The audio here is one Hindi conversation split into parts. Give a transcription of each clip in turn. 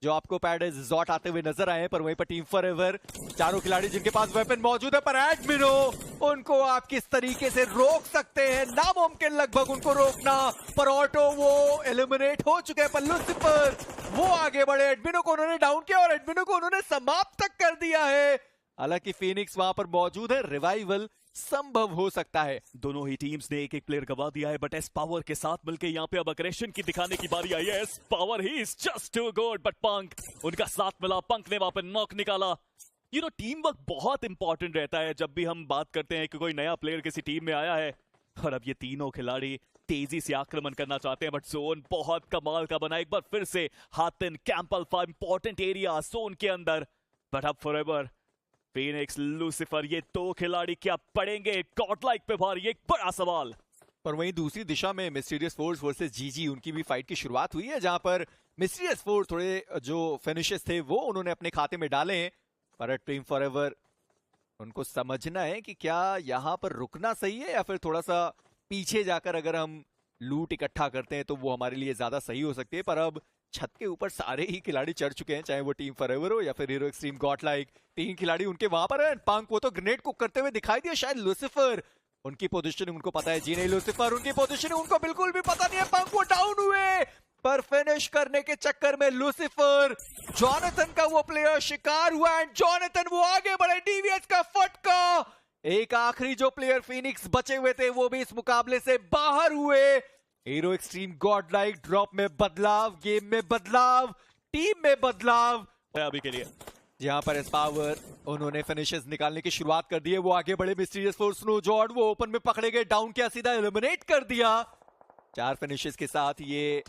जो आपको पैड जॉट आते हुए नजर आए हैं, पर वहीं पर टीम फॉरएवर चारों खिलाड़ी जिनके पास वेपन मौजूद है, पर एडमिनो उनको आप किस तरीके से रोक सकते हैं, नामुमकिन लगभग उनको रोकना। पर ऑटो वो एलिमिनेट हो चुके हैं, पर लुसिफर वो आगे बढ़े, एडमिनो को उन्होंने डाउन किया और एडमिनो को उन्होंने समाप्त तक कर दिया है। हालांकि फीनिक्स वहां पर मौजूद है, रिवाइवल संभव हो सकता है। दोनों ही टीम्स ने एक एक प्लेयर गवा दिया है, बट एस पावर के साथ मिलकर यहाँ पे अब अग्रेशन की दिखाने की बारी आई है। As power he is just too good, but पंक उनका साथ मिला, पंक ने वहां पे नॉक निकाला। टीम वर्क बहुत इंपॉर्टेंट रहता है जब भी हम बात करते हैं कि कोई नया प्लेयर किसी टीम में आया है। और अब ये तीनों खिलाड़ी तेजी से आक्रमण करना चाहते हैं, बट जोन बहुत कमाल का बना। एक बार फिर से हाथन कैंपल फॉर इंपॉर्टेंट एरिया जोन के अंदर, बट अब फॉरएवर फीनिक्स लूसिफर ये दो खिलाड़ी क्या पड़ेंगे गॉडलाइक पे भारी, एक बड़ा सवाल। पर वहीं दूसरी दिशा में मिस्टीरियस फोर्स वर्सेस जीजी, उनकी भी फाइट की शुरुआत हुई है, जहां पर मिस्टीरियस फोर्स थोड़े जो फिनिशेस थे वो उन्होंने अपने खाते में डाले हैं। पर टीम फॉरएवर उनको समझना है कि क्या यहां पर रुकना सही है या फिर थोड़ा सा पीछे जाकर अगर हम लूट इकट्ठा करते हैं तो वो हमारे लिए ज्यादा सही हो सकती है। पर अब छत के ऊपर सारे ही खिलाड़ी चढ़ चुके हैं, चाहे वो टीम फॉरएवर हो या फिर हीरो एक्सट्रीम गॉडलाइक। तीन खिलाड़ी उनके वहां पर हैं। पंक वो तो ग्रेनेड कुक करते हुए दिखाई दिया, शायद लूसिफर उनकी पोजीशन उनको पता है। जी नहीं, लूसिफर उनकी पोजीशन उनको बिल्कुल भी पता नहीं है। पंक वो डाउन हुए, पर फिनिश करने के चक्कर में लूसिफर जॉनथन का वो प्लेयर शिकार हुआ एंड जॉनथन वो आगे बढ़े। डीवीएस का फटका, एक आखिरी जो प्लेयर फिनिक्स बचे हुए थे वो भी इस मुकाबले से बाहर हुए। हीरो एक्सट्रीम गॉडलाइक ड्रॉप में बदलाव, गेम में बदलाव, टीम में बदलाव अभी के लिए जहां पर एस पावर उन्होंने फिनिशेस निकालने की शुरुआत कर दी है। वो आगे बढ़े, मिस्टीरियस फोर्स स्नो जॉर्ड वो ओपन में पकड़े गए, डाउन किया, सीधा एलिमिनेट कर दिया। 4 फिनिशेस के साथ ये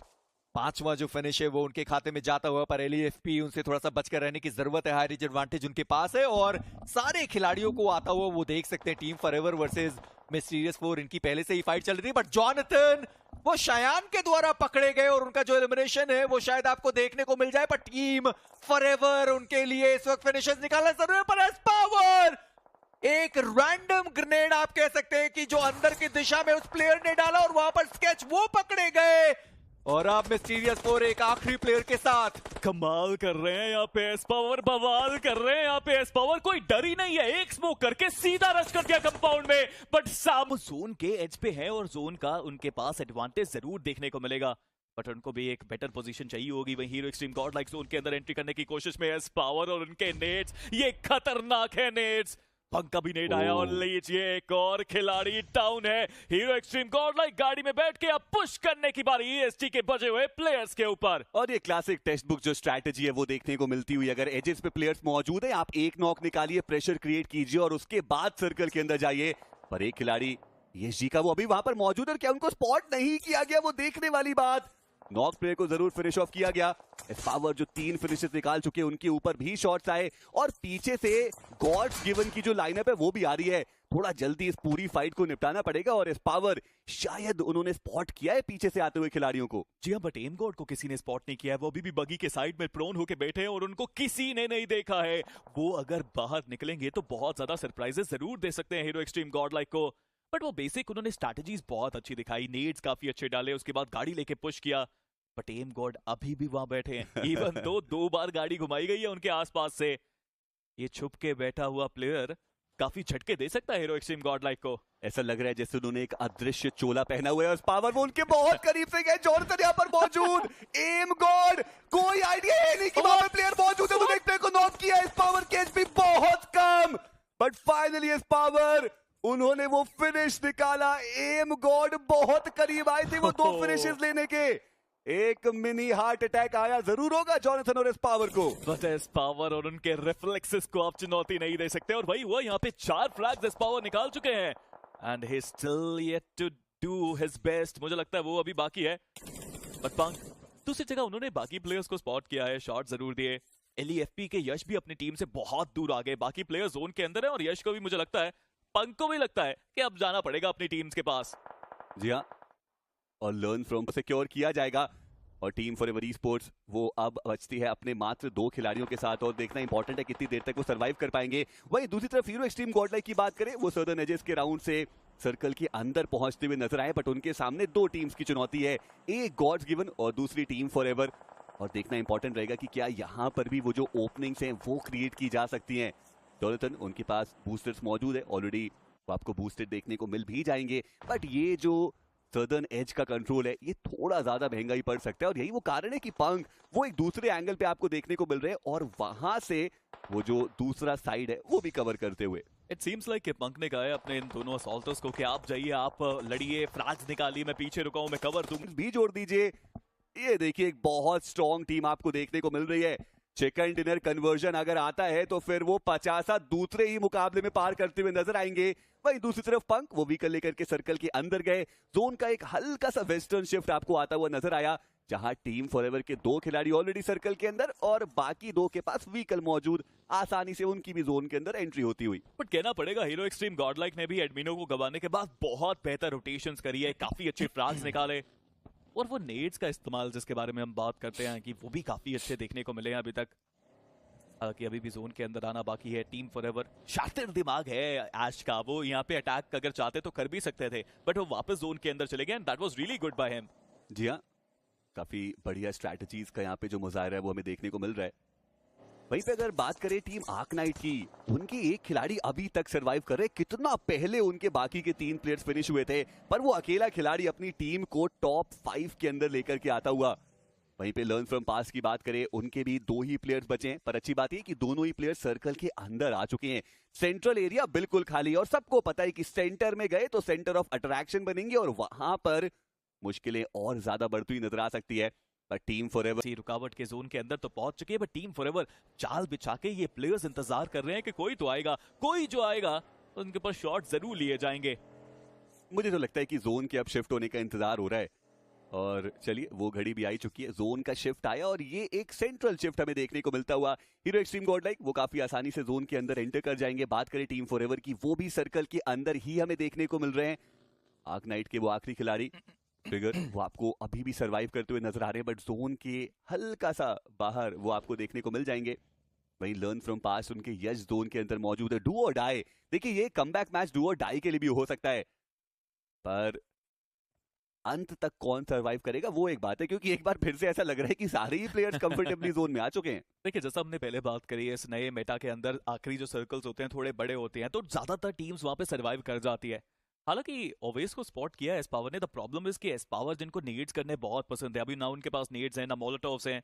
5वां जो फिनिश है वो उनके खाते में जाता हुआ। पर एलईएफपी उनसे थोड़ा सा बचकर रहने की जरूरत है, हाई एडवांटेज उनके पास है और सारे खिलाड़ियों को आता हुआ वो देख सकते हैं। Team forever versus mysterious four, इनकी पहले से ही फाइट चल रही थी, बट जॉनथन वो शायान के द्वारा पकड़े गए और उनका जो एलिमिनेशन है वो शायद आपको देखने को मिल जाए। पर टीम फॉरएवर उनके लिए इस वक्त फिनिशेस निकालना जरूरी है। पर एस पावर एक रैंडम ग्रेनेड आप कह सकते हैं कि जो अंदर की दिशा में उस प्लेयर ने डाला और वहां पर स्केच वो पकड़े गए। और अब मिस्टीरियस फोर एक आखिरी प्लेयर के साथ कमाल कर रहे हैं यहाँ पे एस पावर, बवाल कर रहे हैं यहाँ पे एस पावर। कोई डर ही नहीं है, एक स्मोक करके सीधा रश कर दिया कंपाउंड में। बट साम जोन के एज पे है और जोन का उनके पास एडवांटेज जरूर देखने को मिलेगा, बट उनको भी एक बेटर पोजीशन चाहिए होगी। वहीं हीरो एक्सट्रीम गॉडलाइक जोन के अंदर एंट्री करने की कोशिश में एस पावर और उनके नेट्स, ये खतरनाक है नेट्स। पंक का भी नेट आया और लीजिए एक और खिलाड़ी डाउन है। हीरो एक्सट्रीम गॉडलाइक गाड़ी में बैठ के अब पुश करने की बारी ईएसटी के बचे हुए प्लेयर्स के ऊपर। और ये क्लासिक टेक्स्ट बुक जो स्ट्रैटेजी है वो देखने को मिलती हुई। अगर एजेस पे प्लेयर्स मौजूद है, आप एक नॉक निकालिए, प्रेशर क्रिएट कीजिए और उसके बाद सर्कल के अंदर जाइए। पर एक खिलाड़ी ईएसजी का वो अभी वहां पर मौजूद है, क्या उनको स्पॉट नहीं किया गया, वो देखने वाली बात। नॉक प्लेयर को जरूर फिनिश ऑफ किया गया। एस पावर जो 3 फिनिशेस निकाल चुके हैं, उनके ऊपर भी शॉट्स आए और पीछे से गॉड्स गिवन की जो लाइनअप है वो भी आ रही है। थोड़ा जल्दी इस पूरी फाइट को निपटाना पड़ेगा और एस पावर शायद उन्होंने स्पॉट किया है पीछे से आते हुए खिलाड़ियों को। जी हाँ, बट एम गॉड को किसी ने स्पॉट नहीं किया है। वो अभी भी बगी के साइड में प्रोन होके बैठे हैं और उनको किसी ने नहीं देखा है। वो अगर बाहर निकलेंगे तो बहुत ज्यादा सरप्राइजेस जरूर दे सकते हैं हीरो एक्सट्रीम गॉडलाइक को। बट वो बेसिक उन्होंने स्ट्रैटेजीज बहुत अच्छी दिखाई, नेड्स काफी अच्छे डाले, उसके बाद गाड़ी लेके पुश किया। बट एम गॉड अभी भी वहां बैठे हैं, इवन तो 2 बार गाड़ी घुमाई गई है उनके आसपास से। ये छुप के बैठा हुआ प्लेयर काफी झटके दे सकता है हीरो एक्सट्रीम गॉडलाइक को। ऐसा लग रहा है जैसे उन्होंने एक अदृश्य चोला पहना हुआ है और पावर वो उनके बहुत करीब से गए। जॉनथन यहाँ पर मौजूद, एम गॉड कोई आइडिया है नहीं कि वहां पे प्लेयर मौजूद है, वो एक प्लेयर को नॉक किया। इस पावर के एचपी बहुत कम, बट फाइनली इस पावर उन्होंने वो फिनिश निकाला। एम गॉड बहुत करीब आए थे वो 2 फिनिशेस लेने के। एक मिनी हार्ट अटैक आया जरूर होगा जॉनथन और एस पावर को, बट एस पावर और उनके रिफ्लेक्सेस को आप चुनौती नहीं दे सकते। और वही हुआ, यहाँ पे 4 फ्लैग्स एस पावर निकाल चुके हैं and he still yet to do his best. मुझे लगता है वो अभी बाकी है। बट पंक दूसरी जगह उन्होंने बाकी प्लेयर्स को स्पॉट किया है, शॉट जरूर दिए। एलईएफपी के यश भी अपनी टीम से बहुत दूर आ गए, बाकी प्लेयर जोन के अंदर है और यश को भी मुझे लगता है, पंक को भी लगता है कि अब जाना पड़ेगा अपनी टीम्स के पास। जी हाँ, और लर्न फ्रॉम सिक्योर किया जाएगा। और टीम फॉरएवर ई-स्पोर्ट्स वो अब बचती है अपने मात्र 2 खिलाड़ियों के साथ और देखना इंपॉर्टेंट है कितनी देर तक वो सरवाइव कर पाएंगे। वहीं दूसरी तरफ हीरो एक्सट्रीम गॉडलाइक की बात करें, वो सदर्न एजेस के राउंड से सर्कल के अंदर पहुंचते हुए नजर आए, बट उनके सामने 2 टीम्स की चुनौती है, एक गॉड्स गिवन और दूसरी टीम फॉरएवर। और देखना इंपॉर्टेंट रहेगा कि क्या यहाँ पर भी वो जो ओपनिंग्स हैं वो क्रिएट की जा सकती हैं। जोनाथन, उनके पास बूस्टर्स मौजूद है ऑलरेडी, वो आपको बूस्टेड देखने को मिल भी जाएंगे, बट ये जो सदर्न एज का कंट्रोल है ये थोड़ा ज्यादा महंगा ही पड़ सकता है। और यही वो कारण है कि पंक वो एक दूसरे एंगल पे आपको देखने को मिल रहे हैं और वहां से वो जो दूसरा साइड है वो भी कवर करते हुए। इट सीम्स लाइक कि पंक ने कहा है अपने इन दोनों असॉल्टर्स को कि आप जाइए, आप लड़िए, फ्रैग्स निकालिए, मैं पीछे रुका हूं, मैं कवर दूंगा। भी जोड़ दीजिए। ये देखिए एक बहुत स्ट्रॉन्ग टीम आपको देखने को मिल रही है। चिकन डिनर कन्वर्जन अगर आता है तो फिर वो 50 दूसरे ही मुकाबले में पार करते हुए नजर आएंगे। वहीं दूसरी तरफ पंक वो व्हीकल लेकर के सर्कल के अंदर गए। जोन का एक हल्का सा वेस्टर्न शिफ्ट आपको आता हुआ नजर आया, जहां टीम फॉरएवर के 2 खिलाड़ी ऑलरेडी सर्कल के अंदर और बाकी 2 के पास व्हीकल मौजूद, आसानी से उनकी भी जोन के अंदर एंट्री होती हुई। बट कहना पड़ेगा हीरो एक्सट्रीम गॉडलाइक ने भी एडमिनो को गवाने के बाद बहुत बेहतर रोटेशंस करी है, काफी अच्छे फ्रैग्स निकाले और वो नेड्स का इस्तेमाल जिसके बारे में हम बात करते हैं कि वो भी काफी अच्छे देखने को मिले हैं अभी तक। हालांकि अभी भी जोन के अंदर आना बाकी है। टीम फॉरएवर शातिर दिमाग है ऐश का, वो यहाँ पे अटैक अगर चाहते तो कर भी सकते थे, बट वो वापस जोन के अंदर चले गए and that was really good by him. जी हाँ, काफी बढ़िया स्ट्रैटेजीज का यहाँ पे जो मुजाहरा है वो हमें देखने को मिल रहा है। वहीं पे अगर बात करें टीम आर्कनाइट की, उनके एक खिलाड़ी अभी तक सरवाइव कर रहे। कितना पहले उनके बाकी के 3 प्लेयर्स फिनिश हुए थे, पर वो अकेला खिलाड़ी अपनी टीम को टॉप 5 के अंदर लेकर के आता हुआ। वहीं पे लर्न फ्रॉम पास्ट की बात करें, उनके भी 2 ही प्लेयर्स बचे हैं, पर अच्छी बात है कि दोनों ही प्लेयर्स सर्कल के अंदर आ चुके हैं। सेंट्रल एरिया बिल्कुल खाली है और सबको पता है कि सेंटर में गए तो सेंटर ऑफ अट्रैक्शन बनेंगे और वहां पर मुश्किलें और ज्यादा बढ़ती हुई नजर आ सकती है। पर टीम फॉरएवर रुकावट के जोन के अंदर तो पहुंच चुकी है, बट टीम फॉरएवर चाल बिछा के ये प्लेयर्स इंतजार कर रहे हैं कि कोई तो आएगा, कोई जो आएगा तो उनके पास शॉट जरूर लिए जाएंगे। मुझे तो लगता है कि जोन के अब शिफ्ट होने का इंतजार हो रहा है और चलिए वो घड़ी भी आई चुकी है। जोन का शिफ्ट आया और ये एक सेंट्रल शिफ्ट हमें देखने को मिलता हुआ। हीरो एक्सट्रीम गॉडलाइक वो काफी आसानी से जोन के अंदर एंटर कर जाएंगे। बात करें टीम फॉरएवर की, वो भी सर्कल के अंदर ही हमें देखने को मिल रहे हैं। आर्कनाइट के वो आखिरी खिलाड़ी ट्रिगर वो आपको अभी भी सरवाइव करते हुए नजर आ रहे हैं, बट जोन के हल्का सा बाहर वो आपको देखने को मिल जाएंगे। वहीं लर्न फ्रॉम पास्ट उनके यश जोन के अंदर मौजूद है। डू और डाई, देखिए ये कमबैक मैच डू और डाई के लिए भी हो सकता है, पर अंत तक कौन सरवाइव करेगा वो एक बात है, क्योंकि एक बार फिर से ऐसा लग रहा है कि सारे ही प्लेयर्स कंफर्टेबली जोन में आ चुके हैं। देखिए जैसा हमने पहले बात करी है, इस नए मेटा के अंदर आखिरी जो सर्कल्स होते हैं थोड़े बड़े होते हैं, तो ज्यादातर टीम्स वहां पे सरवाइव कर जाती है। हालांकि ओवेस को स्पॉट किया है एस पावर ने। द प्रॉब्लम इज कि एस पावर जिनको नीड्स करने बहुत पसंद है, अभी ना उनके पास नीड्स हैं ना मोलोटोव्स हैं,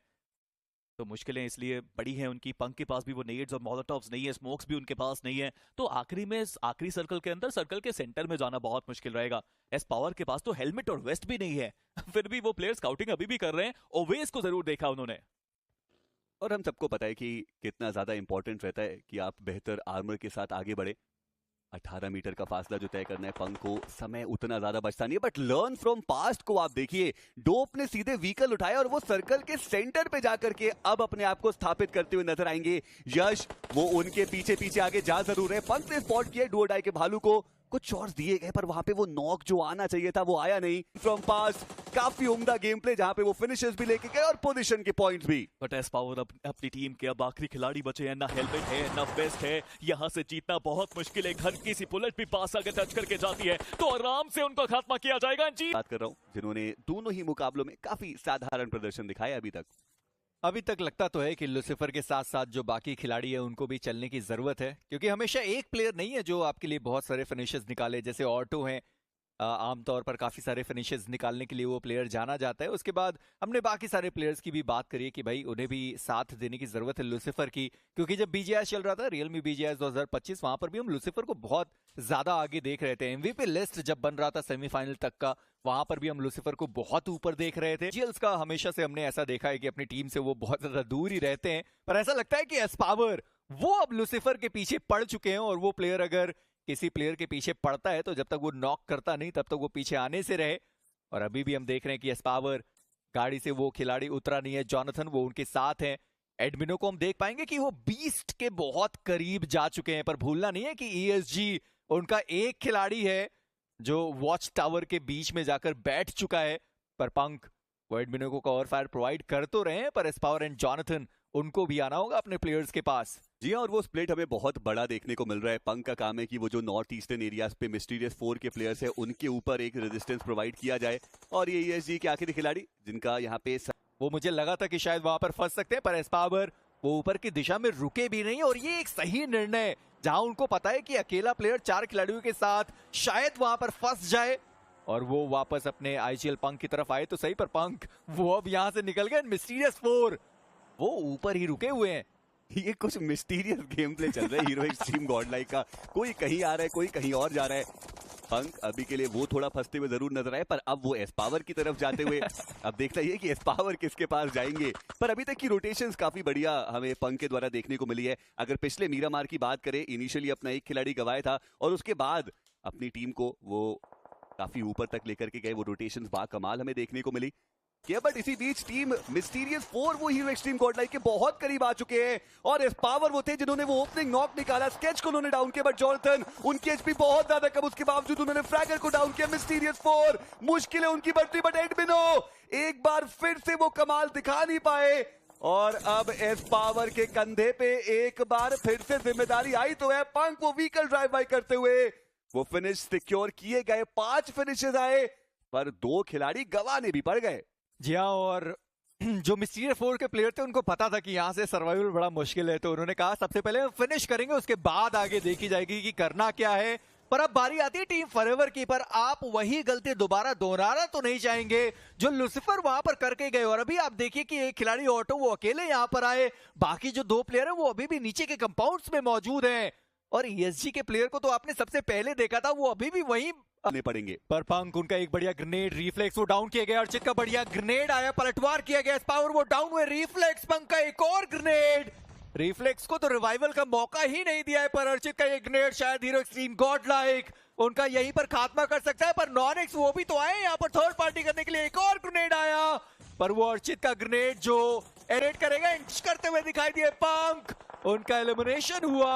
तो मुश्किलें इसलिए बड़ी हैं उनकी। पंक के पास भी वो नेड्स और मोलोटोव्स नहीं है, स्मोक्स भी उनके पास नहीं है, तो आखिरी में आखिरी सर्कल के अंदर सर्कल के सेंटर में जाना बहुत मुश्किल रहेगा। एस पावर के पास तो हेलमेट और वेस्ट भी नहीं है फिर भी वो प्लेयर स्काउटिंग अभी भी कर रहे हैं। ओवेस को जरूर देखा उन्होंने। और हम सबको पता है कि कितना ज्यादा इंपॉर्टेंट रहता है कि आप बेहतर आर्मर के साथ आगे बढ़े। 18 मीटर का फासला जो तय करना है पंक को, समय उतना ज्यादा बचता नहीं है, बट लर्न फ्रॉम पास्ट को आप देखिए, डोप ने सीधे व्हीकल उठाया और वो सर्कल के सेंटर पे जाकर के अब अपने आप को स्थापित करते हुए नजर आएंगे। यश वो उनके पीछे पीछे आगे जा जरूर है। पंक ने स्पॉट किया डू और डाई के भालू को, कुछ शॉट्स दिए गए पर वहां पे वो नॉक जो आना चाहिए था वो आया नहीं। फ्रॉम पास काफी उम्दा गेम प्ले, जहां पे वो फिनिशेस भी लेके गए और पोजीशन के पॉइंट्स भी। बट एस पावर अपनी टीम के अब आखिरी खिलाड़ी बचे हैं, ना हेलमेट है ना वेस्ट है, यहां से जीतना बहुत मुश्किल है। एक हल्की सी बुलेट भी पास अगर टच करके जाती है तो आराम से उनको खात्मा किया जाएगा। जी बात कर रहा हूं जिन्होंने दोनों ही मुकाबलों में काफी साधारण प्रदर्शन दिखाया अभी तक लगता तो है कि लूसीफर के साथ साथ जो बाकी खिलाड़ी है उनको भी चलने की जरूरत है, क्योंकि हमेशा एक प्लेयर नहीं है जो आपके लिए बहुत सारे फिनिशेस निकाले। जैसे ऑटो हैं, आमतौर पर काफी सारे फिनिशेस निकालने के लिए वो प्लेयर जाना जाता है। उसके बाद हमने बाकी सारे प्लेयर्स की भी बात करी कि भाई उन्हें भी साथ देने की जरूरत है लूसीफर की, क्योंकि जब बीजीआई चल रहा था, रियलमी बीजीआई 2025, वहां पर भी हम लूसीफर को बहुत ज्यादा आगे देख रहे थे। एमवीपी लिस्ट जब बन रहा था सेमीफाइनल तक का, वहां पर भी हम लूसीफर को बहुत ऊपर देख रहे थे। जीएल्स का हमेशा से हमने ऐसा देखा है कि अपनी टीम से वो बहुत ज्यादा दूर ही रहते हैं, पर ऐसा लगता है कि एस पावर वो अब लूसीफर के पीछे पड़ चुके हैं और वो प्लेयर अगर किसी प्लेयर के पीछे पड़ता है तो जब तक वो नॉक करता नहीं तब तक वो पीछे आने से रहे। और अभी भी हम देख रहे हैं कि एस पावर गाड़ी से वो खिलाड़ी उतरा नहीं है, जोनाथन वो उनके साथ हैं। एडमिनो को हम देख पाएंगे कि वो बीस्ट के बहुत करीब जा चुके हैं, पर भूलना नहीं है कि ESG उनका एक खिलाड़ी है जो वॉच टावर के बीच में जाकर बैठ चुका है। पर पंक वो एडमिनो को कवर फायर प्रोवाइड कर तो रहे हैं, पर एस पावर एंड जोनाथन उनको भी आना होगा अपने प्लेयर्स के पास। जी हाँ, और वो स्प्लिट हमें बहुत बड़ा देखने को मिल रहा है। पंक का काम है कि वो जो नॉर्थ ईस्टर्न एरियाज पे मिस्टीरियस 4 के प्लेयर्स है उनके ऊपर एक रेजिस्टेंस प्रोवाइड किया जाए। और ये ESG के आखिरी खिलाड़ी जिनका यहाँ पे वो मुझे लगा था कि शायद वहां पर फंस सकते हैं, पर एस्पावर वो ऊपर की दिशा में रुके भी नहीं, और ये एक सही निर्णय जहां उनको पता है कि अकेला प्लेयर 4 खिलाड़ियों के साथ शायद वहां पर फंस जाए, और वो वापस अपने आईजीएल पंक की तरफ आए तो सही, पर पंक वो अब यहां से निकल गए। मिस्टीरियस 4 वो ऊपर ही रुके हुए हैं। ये कुछ मिस्टीरियस गेम प्ले चल रहा है हीरो एक्सट्रीम गॉडलाइक का, कोई कहीं आ रहा है कोई कहीं और जा रहा है। पंक अभी के लिए वो थोड़ा फंसते हुए जरूर नजर आए, पर अब वो एस्पावर की तरफ जाते हुए अब देखना ये कि एस्पावर किसके पास जाएंगे। पर अभी तक की रोटेशंस काफी बढ़िया हमें पंक के द्वारा देखने को मिली है। अगर पिछले मीरामार की बात करें, इनिशियली अपना एक खिलाड़ी गवाया था और उसके बाद अपनी टीम को वो काफी ऊपर तक लेकर के गए। वो रोटेशंस बाकमाल हमें देखने को मिली। बट इसी बीच टीम मिस्टीरियस 4 वो हीरो एक्सट्रीम गॉडलाइक के बहुत करीब आ चुके हैं, और एस्पावर वो थे जिन्होंने वो ओपनिंग नॉक निकाला। स्केच को उन्होंने डाउन किया, बट जॉनथन उनकी एचपी बहुत ज्यादा कम, उसके बावजूद उन्होंने फ्रैगर को डाउन किया। मिस्टीरियस 4 मुश्किल है उनकी बढ़ती, बट एडमिनो एक बार फिर से वो कमाल दिखा नहीं पाए, और अब एस्पावर के कंधे पे एक बार फिर से जिम्मेदारी आई तो है। पंक वो व्हीकल ड्राइव बाय करते हुए वो फिनिश सिक्योर किए गए। 5 फिनिशेस आए, पर 2 खिलाड़ी गंवाने भी पड़ गए। जी हाँ, और जो मिस्टीरियस 4 के प्लेयर थे उनको पता था कि यहाँ से सर्वाइवल बड़ा मुश्किल है, तो उन्होंने कहा सबसे पहले हम फिनिश करेंगे, उसके बाद आगे देखी जाएगी कि करना क्या है। पर अब बारी आती है टीम फॉरएवर की, पर आप वही गलती दोबारा दोहराना तो नहीं चाहेंगे जो लुसिफर वहां पर करके गए। और अभी आप देखिए कि एक खिलाड़ी ऑटो वो अकेले यहाँ पर आए, बाकी जो 2 प्लेयर है वो अभी भी नीचे के कंपाउंड्स में मौजूद हैं, और ESG के प्लेयर को तो आपने सबसे पहले देखा था, वो अभी भी वहीं पड़ेंगे। पर पंक उनका एक बढ़िया ग्रेनेड, रिफ्लेक्स वो डाउन किया गया, अर्चित का बढ़िया ग्रेनेड आया, पलटवार किया गया, पावर वो डाउन हुए, रिफ्लेक्स पंक का एक और ग्रेनेड, रिफ्लेक्स को तो रिवाइवल का मौका ही नहीं दिया है, पर अर्चित का ये ग्रेनेड शायद हीरो एक्सट्रीम गॉडलाइक उनका यहीं पर खात्मा कर सकता है। पर नॉनिक्स वो भी तो आए यहाँ पर थर्ड पार्टी करने के लिए, एक और ग्रेनेड आया, पर वो अर्चित का ग्रेनेड जो एरेट करेगा इंच करते हुए दिखाई दिए। पंक उनका एलिमिनेशन हुआ।